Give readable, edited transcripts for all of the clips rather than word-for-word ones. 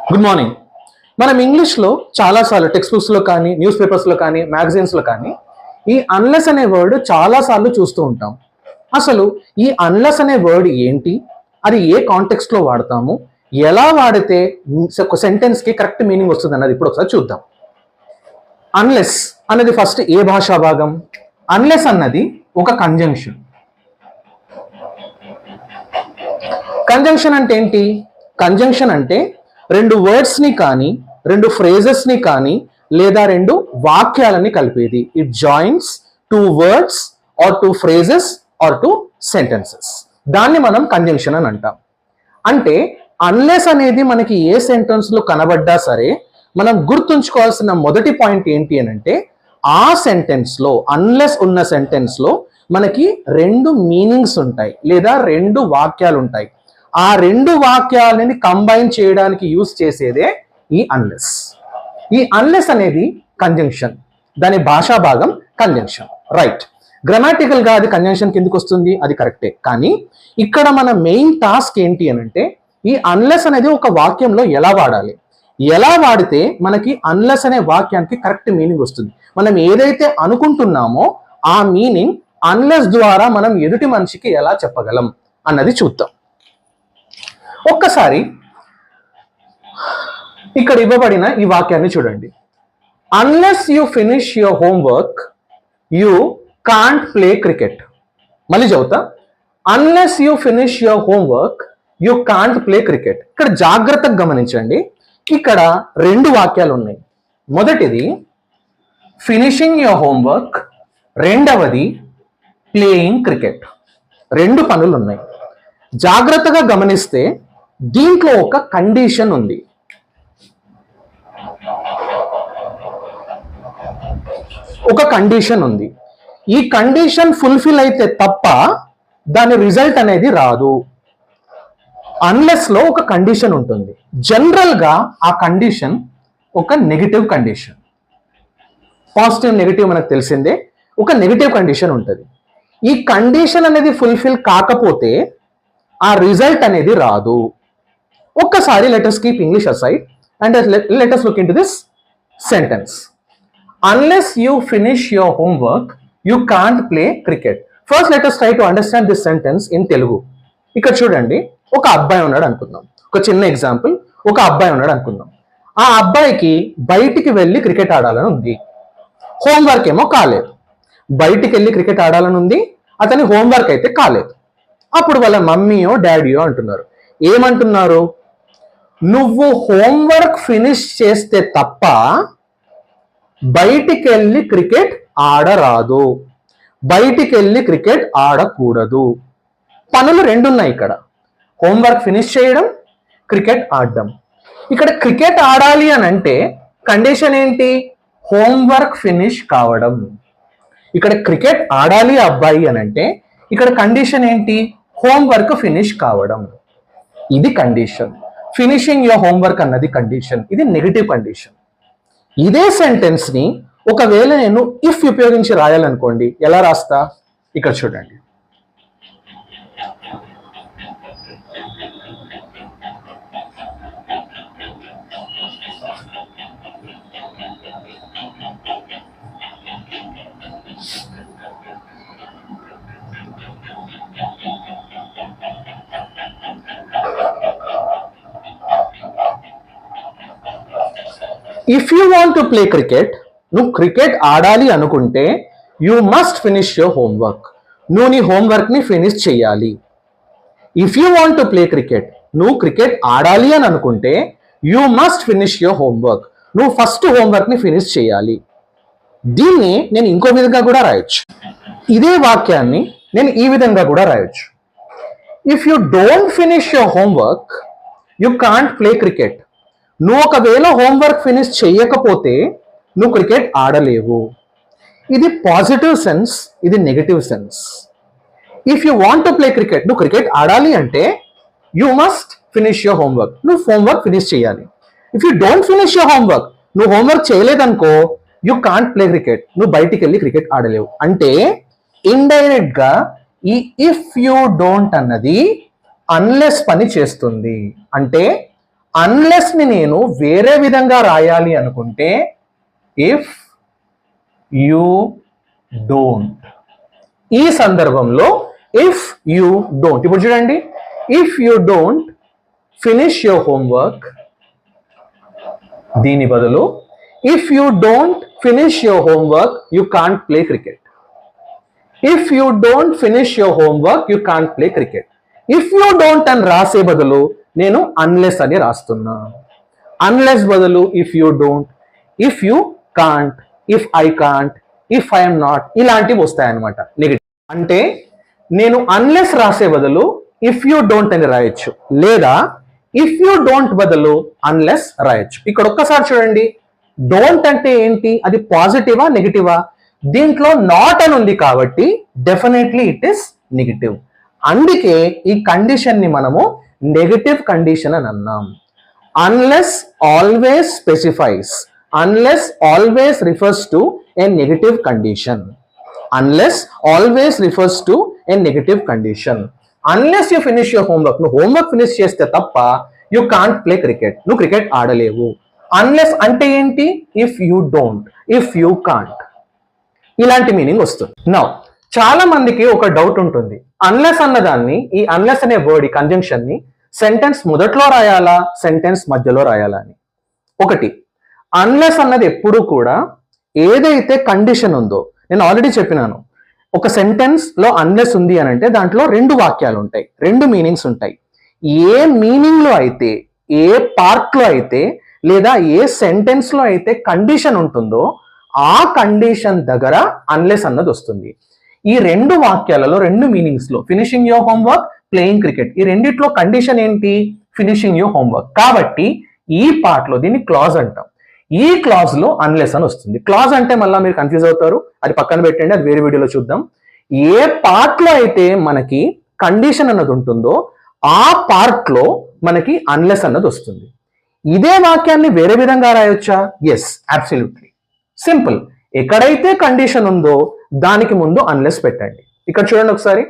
Good morning. మనం ఇంగ్లీష్లో చాలాసార్లు టెక్స్ట్ బుక్స్లో కానీ న్యూస్ పేపర్స్లో కానీ మ్యాగజైన్స్లో కానీ ఈ అన్లెస్ అనే వర్డ్ చాలాసార్లు చూస్తూ ఉంటాం. అసలు ఈ అన్లెస్ అనే వర్డ్ ఏంటి, అది ఏ కాంటెక్స్ట్లో వాడతాము, ఎలా వాడితే ఒక సెంటెన్స్కి కరెక్ట్ మీనింగ్ వస్తుంది అన్నది ఇప్పుడు ఒకసారి చూద్దాం. అన్లెస్ అనేది ఫస్ట్ ఏ భాషా భాగం? అన్లెస్ అన్నది ఒక కంజంక్షన్. కంజంక్షన్ అంటే ఏంటి? కంజంక్షన్ అంటే రెండు వర్డ్స్ని కానీ రెండు ఫ్రేజెస్ని కానీ లేదా రెండు వాక్యాలని కలిపేది. It joins two words or two phrases or two sentences. దాన్ని మనం కంజంక్షన్ అని అంటాం. అంటే అన్లెస్ అనేది మనకి ఏ సెంటెన్స్లో కనబడ్డా సరే మనం గుర్తుంచుకోవాల్సిన మొదటి పాయింట్ ఏంటి అని అంటే, ఆ సెంటెన్స్లో అన్లెస్ ఉన్న సెంటెన్స్లో మనకి రెండు మీనింగ్స్ ఉంటాయి లేదా రెండు వాక్యాలు ఉంటాయి. ఆ రెండు వాక్యాలని కంబైన్ చేయడానికి యూజ్ చేసేదే ఈ అన్లెస్. ఈ అన్లెస్ అనేది కంజంక్షన్, దాని భాషా భాగం కంజంక్షన్. రైట్, గ్రామాటికల్ గా అది కంజంక్షన్ కిందకి వస్తుంది, అది కరెక్టే. కానీ ఇక్కడ మన మెయిన్ టాస్క్ ఏంటి అని అంటే, ఈ అన్లెస్ అనేది ఒక వాక్యంలో ఎలా వాడాలి, ఎలా వాడితే మనకి అన్లెస్ అనే వాక్యానికి కరెక్ట్ మీనింగ్ వస్తుంది, మనం ఏదైతే అనుకుంటున్నామో ఆ మీనింగ్ అన్లెస్ ద్వారా మనం ఎదుటి మనిషికి ఎలా చెప్పగలం అన్నది చూద్దాం. ఒక్కసారి ఇక్కడ ఇవ్వబడిన ఈ వాక్యాన్ని చూడండి. Unless you finish your homework you can't play cricket. మళ్ళీ చదువుతా. Unless you finish your homework you can't play cricket. ఇక్కడ జాగ్రత్తగా గమనించండి, ఇక్కడ రెండు వాక్యాలు ఉన్నాయి. మొదటిది ఫినిషింగ్ యువర్ హోంవర్క్, రెండవది ప్లేయింగ్ క్రికెట్. రెండు పనులు ఉన్నాయి. జాగ్రత్తగా గమనిస్తే దీంట్లో ఒక కండిషన్ ఉంది. ఒక కండిషన్ ఉంది. ఈ కండిషన్ ఫుల్ఫిల్ అయితే తప్ప దాని రిజల్ట్ అనేది రాదు. అన్లెస్ లో ఒక కండిషన్ ఉంటుంది. జనరల్ గా ఆ కండిషన్ ఒక నెగిటివ్ కండిషన్. పాజిటివ్ నెగిటివ్ మనకు తెలిసిందే. ఒక నెగిటివ్ కండిషన్ ఉంటుంది. ఈ కండిషన్ అనేది ఫుల్ఫిల్ కాకపోతే ఆ రిజల్ట్ అనేది రాదు. ఒక్కసారి let us keep English aside and let us look into this sentence. Unless you finish your homework, you can't play cricket. First let us try to understand this sentence in Telugu. ఇక్కడ చూడండి, ఒక అబ్బాయి ఉన్నాడు అనుకుందాం. ఒక చిన్న example, ఒక అబ్బాయి ఉన్నాడు అనుకుందాం. ఆ అబ్బాయికి బయటికి వెళ్ళి క్రికెట్ ఆడాలని ఉంది. హోంవర్క్ ఏమో కాలేదు. బయటికి వెళ్ళి క్రికెట్ ఆడాలని ఉంది, అతని హోంవర్క్ అయితే కాలేదు. అప్పుడు వాళ్ళ మమ్మీయో డాడీయో అంటున్నారు, ఏమంటున్నారు? నువ్వు హోంవర్క్ ఫినిష్ చేస్తే తప్ప బయటికి వెళ్ళి క్రికెట్ ఆడరాదు, బయటికి వెళ్ళి క్రికెట్ ఆడకూడదు. పనులు రెండున్నాయి ఇక్కడ, హోంవర్క్ ఫినిష్ చేయడం, క్రికెట్ ఆడడం. ఇక్కడ క్రికెట్ ఆడాలి అని అంటే కండిషన్ ఏంటి? హోంవర్క్ ఫినిష్ కావడం. ఇక్కడ క్రికెట్ ఆడాలి అబ్బాయి అని అంటే ఇక్కడ కండిషన్ ఏంటి? హోంవర్క్ ఫినిష్ కావడం. ఇది కండిషన్. ఫినిషింగ్ యువర్ హోంవర్క్ అన్నది కండిషన్. ఇది నెగిటివ్ కండిషన్. ఇదే సెంటెన్స్ ని ఒకవేళ నేను ఇఫ్ ఉపయోగించి రాయాలనుకోండి, ఎలా రాస్తా? ఇక్కడ చూడండి. If you want to play cricket, నువ్వు క్రికెట్ ఆడాలి అనుకుంటే you must finish your homework, నువ్వు నీ హోంవర్క్ ని ఫినిష్ చేయాలి. If you want to play cricket, నువ్వు క్రికెట్ ఆడాలి అని అనుకుంటే you must finish your homework, నువ్వు ఫస్ట్ హోంవర్క్ ని ఫినిష్ చేయాలి. దీన్ని నేను ఇంకో విధంగా కూడా రాయొచ్చు. ఇదే వాక్యాన్ని నేను ఈ విధంగా కూడా రాయొచ్చు. If you don't finish your homework you can't play cricket. నువ్వు ఒకవేళ హోంవర్క్ ఫినిష్ చేయకపోతే నువ్వు క్రికెట్ ఆడలేవు. ఇది పాజిటివ్ సెన్స్, ఇది negative sense. If you want to play cricket, నువ్వు క్రికెట్ ఆడాలి అంటే you must finish your homework, నువ్వు హోంవర్క్ ఫినిష్ చేయాలి. If you don't finish your homework, నువ్వు హోంవర్క్ చేయలేదనుకో యూ కాంట్ ప్లే క్రికెట్, నువ్వు బయటికి వెళ్ళి క్రికెట్ ఆడలేవు. అంటే ఇండైరెక్ట్ గా ఈ ఇఫ్ యూ డోంట్ అన్నది అన్లెస్ పని చేస్తుంది. అంటే అన్లెస్ ని నేను వేరే విధంగా రాయాలి అనుకుంటే ఇఫ్ యూ డోంట్. ఈ సందర్భంలో ఇఫ్ యూ డోంట్, ఇప్పుడు చూడండి, if you don't finish your homework, దీని బదులు if you don't finish your homework you can't play cricket. If you don't finish your homework you can't play cricket. If you don't అని రాసే బదులు నేను unless అని రాస్తున్నా. అన్లెస్ బదులు if you don't, if you can't, if I can't, if I'm not, ఇలాంటివి వస్తాయన్నమాట negative. అంటే నేను అన్లెస్ రాసే బదులు ఇఫ్ యూ డోంట్ అని రాయొచ్చు, లేదా ఇఫ్ యూ డోంట్ బదులు అన్లెస్ రాయొచ్చు. ఇక్కడ ఒక్కసారి చూడండి, డోంట్ అంటే ఏంటి, అది పాజిటివా నెగిటివా? దీంట్లో నాట్ అని ఉంది కాబట్టి డెఫినెట్లీ ఇట్ ఈస్ నెగిటివ్. అందుకే ఈ కండిషన్ ని మనము నెగటివ్ కండిషన్ అని అన్నాం. Unless always specifies, unless always refers to A negative condition. Unless always refers to A negative condition. Unless you finish your homework, నువ్వు హోంవర్క్ ఫినిష్ చేస్తే తప్ప you can't play cricket, నువ్వు cricket ఆడలేవు. Unless అంటే ఏంటి, if you don't, if you can't, ఇలాంటి meaning వస్తుంది. Now చాలా మందికి ఒక డౌట్ ఉంటుంది, అన్లెస్ అన్నదాన్ని, ఈ అన్లెస్ అనే వర్డ్, ఈ కంజంక్షన్ ని సెంటెన్స్ మొదట్లో రాయాలా సెంటెన్స్ మధ్యలో రాయాలా అని. ఒకటి, అన్లెస్ అన్నది ఎప్పుడు కూడా ఏదైతే కండిషన్ ఉందో, నేను ఆల్రెడీ చెప్పినాను, ఒక సెంటెన్స్ లో అన్లెస్ ఉంది అని అంటే దాంట్లో రెండు వాక్యాలు ఉంటాయి, రెండు మీనింగ్స్ ఉంటాయి. ఏ మీనింగ్ లో అయితే, ఏ పార్ట్ లో అయితే, లేదా ఏ సెంటెన్స్ లో అయితే కండిషన్ ఉంటుందో ఆ కండిషన్ దగ్గర అన్లెస్ అన్నది వస్తుంది. ఈ రెండు వాక్యాలలో, రెండు మీనింగ్స్ లో, finishing your homework, playing cricket, ఈ రెండిట్లో కండిషన్ ఏంటి, ఫినిషింగ్ యువర్ హోంవర్క్. కాబట్టి ఈ పార్ట్ లో, దీన్ని క్లాజ్ అంటాం, ఈ క్లాజ్ లో అన్లెస్ అని వస్తుంది. క్లాజ్ అంటే మళ్ళీ మీరు కన్ఫ్యూజ్ అవుతారు, అది పక్కన పెట్టండి, అది వేరే వీడియోలో చూద్దాం. ఏ పార్ట్ లో అయితే మనకి కండిషన్ అన్నది ఉంటుందో ఆ పార్ట్ లో మనకి అన్లెస్ అన్నది వస్తుంది. ఇదే వాక్యాన్ని వేరే విధంగా రాయొచ్చా? Yes, absolutely simple. ఎక్కడైతే కండిషన్ ఉందో దానికి ముందు అన్లెస్ పెట్టండి. ఇక్కడ చూడండి ఒకసారి,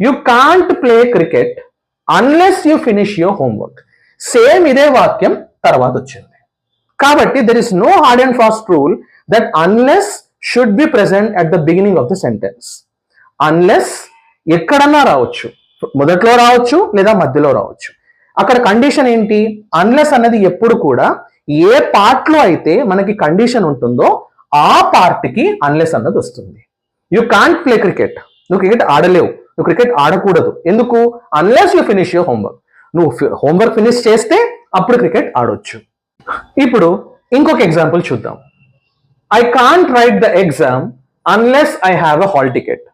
you can't play cricket unless you finish your homework. Same ఇదే వాక్యం తర్వాత వచ్చింది. కాబట్టి there is no hard and fast rule that unless should be present at the beginning of the sentence. Unless ఎక్కడన్నా రావచ్చు, మొదట్లో రావచ్చు లేదా మధ్యలో రావచ్చు. అక్కడ కండిషన్ ఏంటి, అన్లెస్ అన్నది ఎప్పుడు కూడా ఏ పార్ట్ లో అయితే మనకి కండిషన్ ఉంటుందో ఆ పార్ట్ కి అన్లెస్ అన్నది వస్తుంది. యూ కాంట్ ప్లే క్రికెట్, నువ్వు క్రికెట్ ఆడలేవు, నువ్వు క్రికెట్ ఆడకూడదు. ఎందుకు? Unless you finish your homework, నువ్వు హోంవర్క్ ఫినిష్ చేస్తే అప్పుడు క్రికెట్ ఆడొచ్చు. ఇప్పుడు ఇంకొక ఎగ్జాంపుల్ చూద్దాం. I can't write the exam unless I have a hall ticket.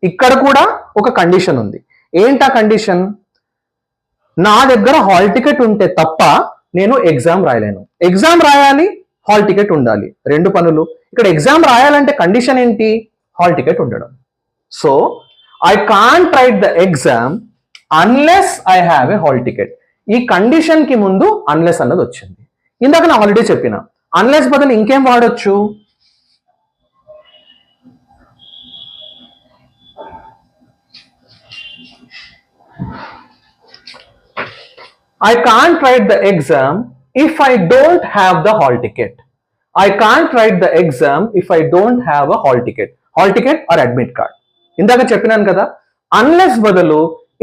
ఇక్కడ కూడా ఒక కండిషన్ ఉంది. ఏంటా కండిషన్? నా దగ్గర హాల్ టికెట్ ఉంటే తప్ప నేను ఎగ్జామ్ రాయలేను. ఎగ్జామ్ రాయాలి, హాల్ టికెట్ ఉండాలి, రెండు పనులు. ఇక్కడ ఎగ్జామ్ రాయాలంటే కండిషన్ ఏంటి? హాల్ టికెట్ ఉండడం. So I can't write the exam unless I have a hall ticket. ఈ కండిషన్ కి ముందు అన్లెస్ అన్నది వచ్చింది. ఇందాక నా ఆల్రెడీ చెప్పిన, అన్లెస్ బదులు ఇంకేం వాడొచ్చు? I can't write the exam if I don't have the hall ticket. I can't write the exam if I don't have a hall ticket. Hall ticket or admit card. ఇందాక చెప్పినాను కదా, unless బదులు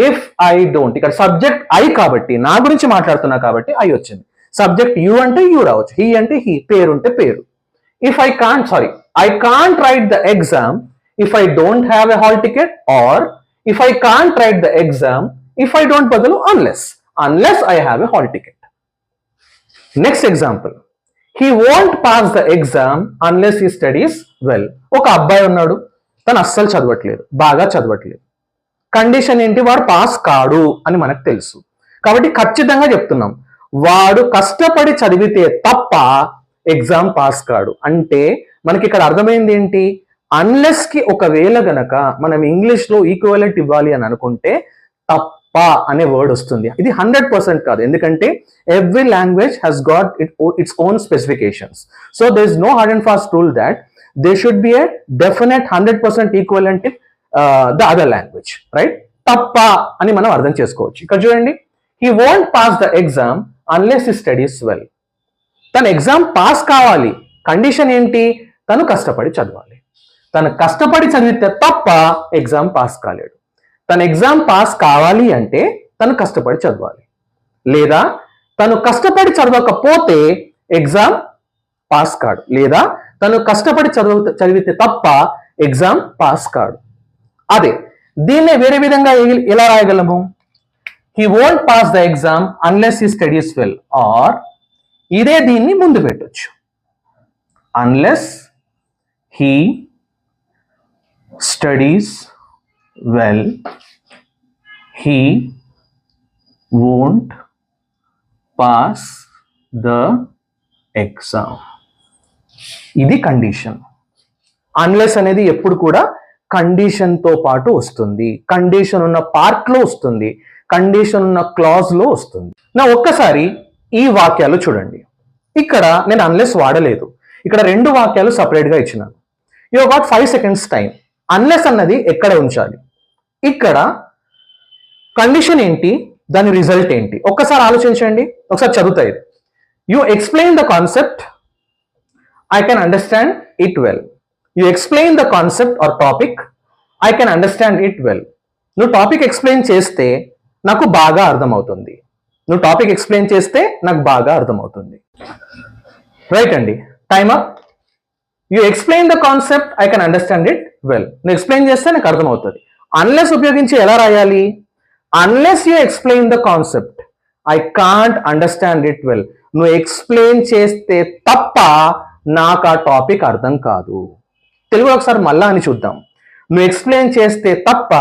if I don't. ఇక్కడ subject I కాబట్టి, నా గురించి మాట్లాడుతున్నా కాబట్టి ఐ వచ్చింది. సబ్జెక్ట్ యూ అంటే యూ రావచ్చు, హీ అంటే హీ, పేరు ఉంటే పేరు. If I can't write the exam if I don't have a hall ticket, or if I can't write the exam if I don't బదులు unless I have a hall ticket. Next example, he won't pass the exam unless he studies well. ఒక అబ్బాయి ఉన్నాడు, తను అస్సలు చదవట్లేదు, బాగా చదవట్లేదు. Condition ఏంటి? వాడు పాస్ కాడు అని మనకు తెలుసు. కాబట్టి ఖచ్చితంగా చెప్తున్నాం, వాడు కష్టపడి చదివితే తప్ప ఎగ్జామ్ పాస్ కాడు. అంటే మనకి ఇక్కడ అర్థమైంది ఏంటి? అన్లెస్ కి ఒకవేళ గనక మనం ఇంగ్లీష్ లో ఈక్వలెంట్ ఇవ్వాలి అని అనుకుంటే తప్ప అనే వర్డ్ వస్తుంది. ఇది 100% కాదు, ఎందుకంటే every language has got its own specifications. So there is no hard and fast rule that they should be a definite 100% equivalent in the other language, right? తప్ప అని మనం అర్థం చేసుకోవచ్చు. ఇక్కడ చూడండి, he won't pass the exam unless he studies well. తను exam pass కావాలి, condition ఏంటి? తను కష్టపడి చదవాలి. తను కష్టపడి చదివితే తప్ప ఎగ్జామ్ పాస్ కాలేడు. తను ఎగ్జామ్ పాస్ కావాలి అంటే తను కష్టపడి చదవాలి, లేదా తను కష్టపడి చదవకపోతే ఎగ్జామ్ పాస్ కాడు, లేదా తను కష్టపడి చదివితే తప్ప ఎగ్జామ్ పాస్ కాడు. అదే దీన్నే వేరే విధంగా ఎలా రాయగలము? he won't pass the exam unless he studies well, or ఇదే దీన్ని ముందు పెట్టొచ్చు, unless he studies well he won't pass the exam. ఇది కండిషన్. అన్లెస్ అనేది ఎప్పుడు కూడా కండిషన్ తో పాటు వస్తుంది, కండిషన్ ఉన్న పార్ట్ లో వస్తుంది, కండిషన్ ఉన్న క్లాజ్ లో వస్తుంది. నా ఒక్కసారి ఈ వాక్యాలు చూడండి. ఇక్కడ నేను అన్లెస్ వాడలేదు, ఇక్కడ రెండు వాక్యాలు సపరేట్ గా ఇచ్చినాను. You got 5 seconds time. Unless అన్నది ఎక్కడ ఉంచాలి, ఇక్కడ కండిషన్ ఏంటి, దాని రిజల్ట్ ఏంటి, ఒక్కసారి ఆలోచించండి, ఒకసారి చదువుతాయి. You explain the concept, I can understand it well. You explain the concept or topic, I can understand it well. నువ్వు టాపిక్ ఎక్స్ప్లెయిన్ చేస్తే నాకు బాగా అర్థమవుతుంది, నువ్వు టాపిక్ ఎక్స్ప్లెయిన్ చేస్తే నాకు బాగా అర్థమవుతుంది. రైట్ అండి, time up. You explain the concept, I can understand it well. నువ్వు ఎక్స్ప్లెయిన్ చేస్తే నాకు అర్థమవుతుంది. అన్లెస్ ఉపయోగించి ఎలా రాయాలి? Unless you explain the concept, I can't understand it well. నువ్వు ఎక్స్ప్లెయిన్ చేస్తే తప్ప నాకు ఆ టాపిక్ అర్థం కాదు. తెలుగు ఒకసారి మళ్ళా అని చూద్దాం. నువ్వు ఎక్స్ప్లెయిన్ చేస్తే తప్ప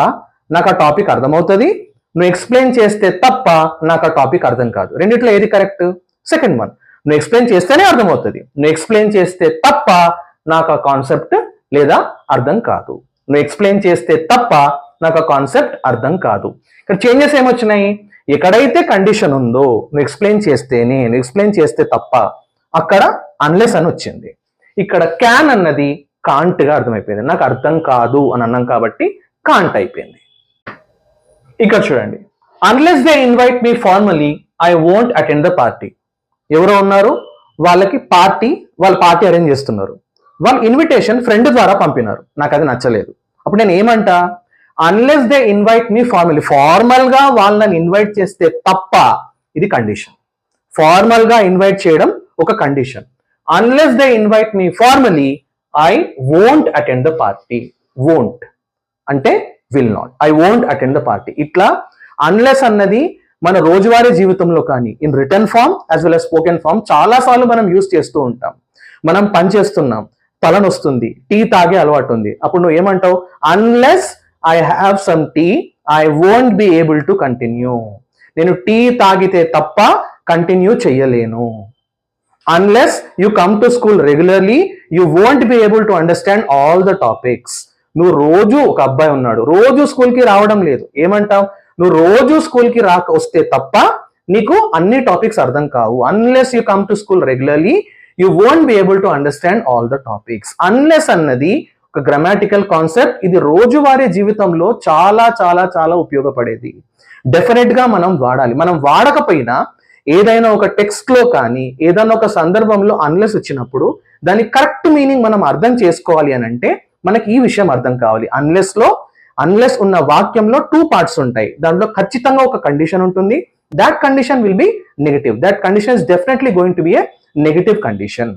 నాకు ఆ టాపిక్ అర్థమవుతుంది, నువ్వు ఎక్స్ప్లెయిన్ చేస్తే తప్ప నాకు ఆ టాపిక్ అర్థం కాదు. రెండిట్లో ఏది కరెక్ట్? Second one. నువ్వు ఎక్స్ప్లెయిన్ చేస్తేనే అర్థమవుతుంది, నువ్వు ఎక్స్ప్లెయిన్ చేస్తే తప్ప నాకు ఆ కాన్సెప్ట్ లేదా అర్థం కాదు. నువ్వు ఎక్స్ప్లెయిన్ చేస్తే తప్ప నాకు ఆ కాన్సెప్ట్ అర్థం కాదు. ఇక్కడ చేంజెస్ ఏమొచ్చినాయి? ఎక్కడైతే కండిషన్ ఉందో నువ్వు ఎక్స్ప్లెయిన్ చేస్తేనే, నువ్వు ఎక్స్ప్లెయిన్ చేస్తే తప్ప, అక్కడ అన్లెస్ అని వచ్చింది. ఇక్కడ క్యాన్ అన్నది కాంట్ గా అర్థమైపోయింది. నాకు అర్థం కాదు అని అన్నాం కాబట్టి కాంట్ అయిపోయింది. ఇక్కడ చూడండి, unless they invite me formally I won't attend the party. ఎవరో ఉన్నారు, వాళ్ళకి వాళ్ళ పార్టీ అరేంజ్ చేస్తున్నారు, వాళ్ళు ఇన్విటేషన్ ఫ్రెండ్ ద్వారా పంపినారు, నాకు అది నచ్చలేదు. అప్పుడు నేను ఏమంటా? Unless they invite me formally, formal గా వాళ్ళని ఇన్వైట్ చేస్తే తప్ప, ఇది కండిషన్. ఫార్మల్ గా ఇన్వైట్ చేయడం ఒక condition. Unless they invite me formally I won't attend the party. Won't అంటే will not, I won't attend the party. ఇట్లా అన్లెస్ అన్నది మన రోజువారీ జీవితంలో కానీ in written form as well as spoken form చాలా సార్లు మనం యూజ్ చేస్తూ ఉంటాం. మనం పని చేస్తున్నాం, తలనొస్తుంది, టీ తాగే అలవాటు ఉంది, అప్పుడు నువ్వు ఏమంటావు? Unless I have some tea I won't be able to continue. నేను టీ తాగితే తప్ప కంటిన్యూ చెయ్యలేను. Unless you come to school regularly you won't be able to understand all the topics. నువ్వు రోజు, ఒక అబ్బాయి ఉన్నాడు రోజు స్కూల్కి రావడం లేదు, ఏమంటావు? నువ్వు రోజు స్కూల్కి వస్తే తప్ప నీకు అన్ని టాపిక్స్ అర్థం కావు. Unless you come to school regularly you won't be able to understand all the topics. Unless అన్నది ఒక గ్రామాటికల్ కాన్సెప్ట్. ఇది రోజువారీ జీవితంలో చాలా చాలా చాలా ఉపయోగపడేది. డెఫినెట్ గా మనం వాడాలి. మనం వాడకపోయినా ఏదైనా ఒక టెక్స్ట్ లో కానీ ఏదైనా ఒక సందర్భంలో అన్లెస్ వచ్చినప్పుడు దాని కరెక్ట్ మీనింగ్ మనం అర్థం చేసుకోవాలి అని అంటే మనకి ఈ విషయం అర్థం కావాలి. అన్లెస్ ఉన్న వాక్యంలో 2 parts ఉంటాయి. దాంట్లో ఖచ్చితంగా ఒక కండిషన్ ఉంటుంది. That condition will be negative. That condition is definitely going to be A negative condition.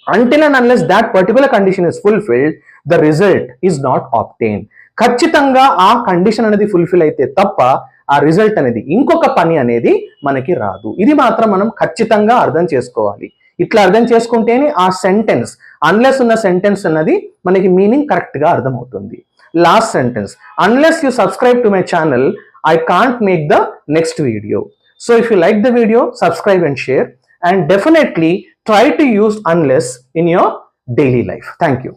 Until and unless that particular condition is fulfilled, the result is not obtained. ఖచ్చితంగా ఆ condition అనేది fulfil అయితే తప్ప ఆ result అనేది, ఇంకొక పని అనేది మనకి రాదు. ఇది మాత్రం మనం ఖచ్చితంగా అర్థం చేసుకోవాలి. ఇట్లా అర్థం చేసుకుంటేనే ఆ సెంటెన్స్, అన్లెస్ ఉన్న సెంటెన్స్ అన్నది మనకి మీనింగ్ కరెక్ట్ గా అర్థమవుతుంది. Last sentence, unless you subscribe to my channel I can't make the next video. So if you like the video, subscribe and share, and definitely try to use unless in your daily life. Thank you.